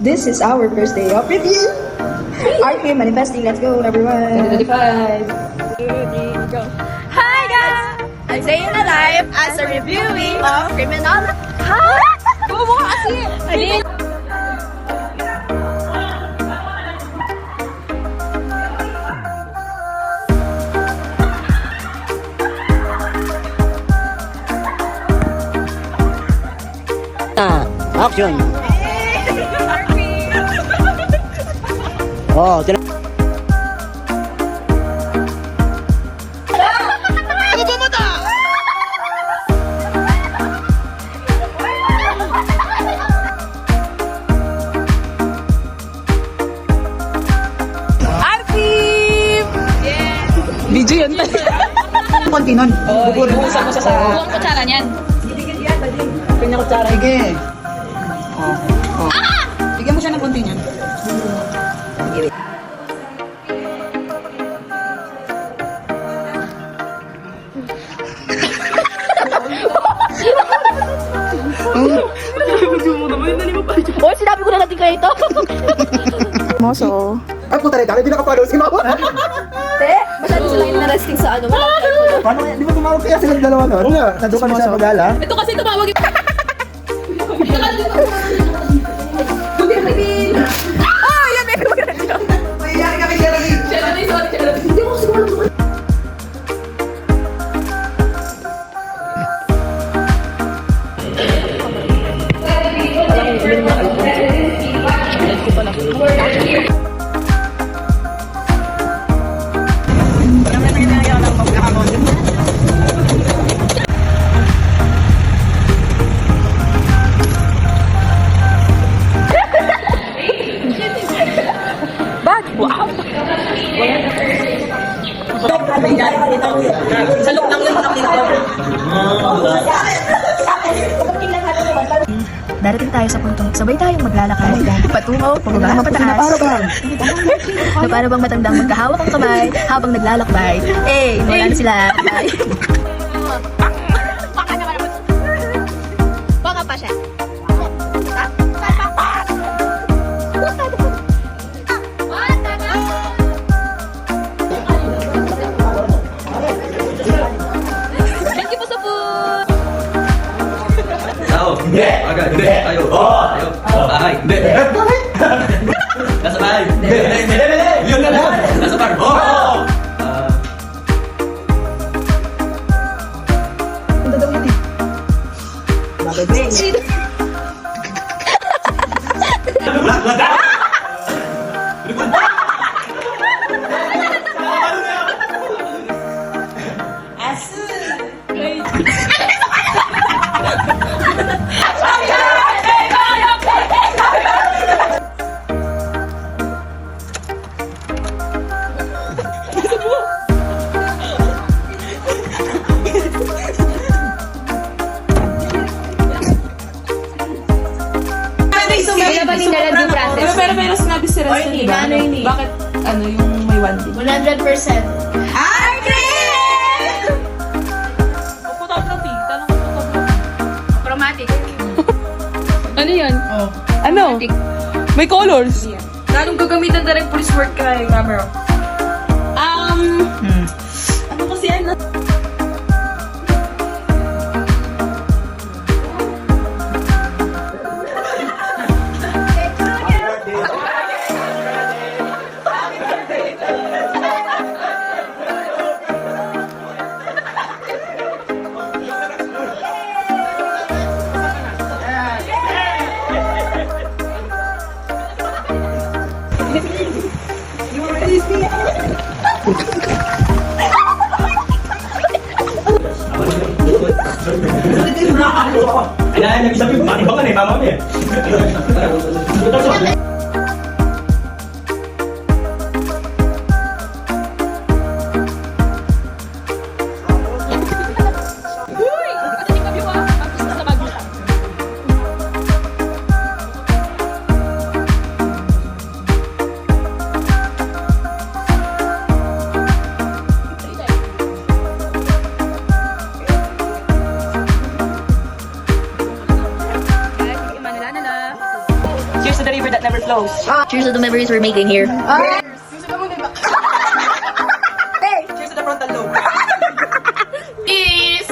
This is our first day of review. RP manifesting. Let's go, everyone. 25. 2, 3, go. Hi guys! I'm staying alive as a reviewing of Criminal. Ha? Bumo ka kasi! Action! Oh, Video yun. konti nun. Buhusan mo sa sarap. Buong kutsara niyan. Kanya kutsara. Sige. Oh. Bigyan mo siya ng konti niyan. Oh, sinabi ko na natin kayo ito. Moso. Ay, puta rin. Hindi nakapalo si Mama. Te, masyado sila interesting sa ano. Paano? Di ba tumawag kaya silang dalawa nun? Oo nga. Nandun kami sa Magala. Ito kasi tumawag yung... Oh, yan, baby. Mayayari kami Jeremy. Jeremy, sorry, Jeremy. Hindi ako siguro. Sa look lang yun. Darating tayo sa puntong sabay tayong maglalakad patungo pababa pataas. Na para bang matandang magkahawak ang kamay habang naglalakbay. Eh, wala na sila. Baka pa siya. Thank you po sa food! Hindi! Agad! Hindi! Tayo! Tayo! Bahay! Hindi! Nasa bahay! Hindi! Yun na lang! Nasa bar! Pero sinabi si Rest, di ba? Bakit, yung may 1 din? 100%. Putap na pi. Tanong ko putap na pi. Chromatic. Ano yan? Ano? May colors? Anong gagamitan na rin police work kay camera? Ano kasi yan? Kailangan nag-isang matibangan eh, mama mo eh. Cheers to the river that never Cheers to the memories we're making here. Cheers to the frontal lobe. Cheers!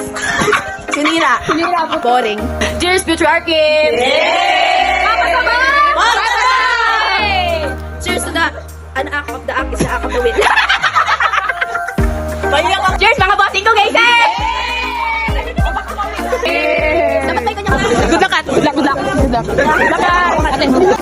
Sinira. Sinira po. Boring. Cheers, patriarchy! Cheers to the an act of the act is the act of the win. Cheers mga bossing ko guys! Dapat kayo kanya. Good luck. Good luck. Good luck. Good luck.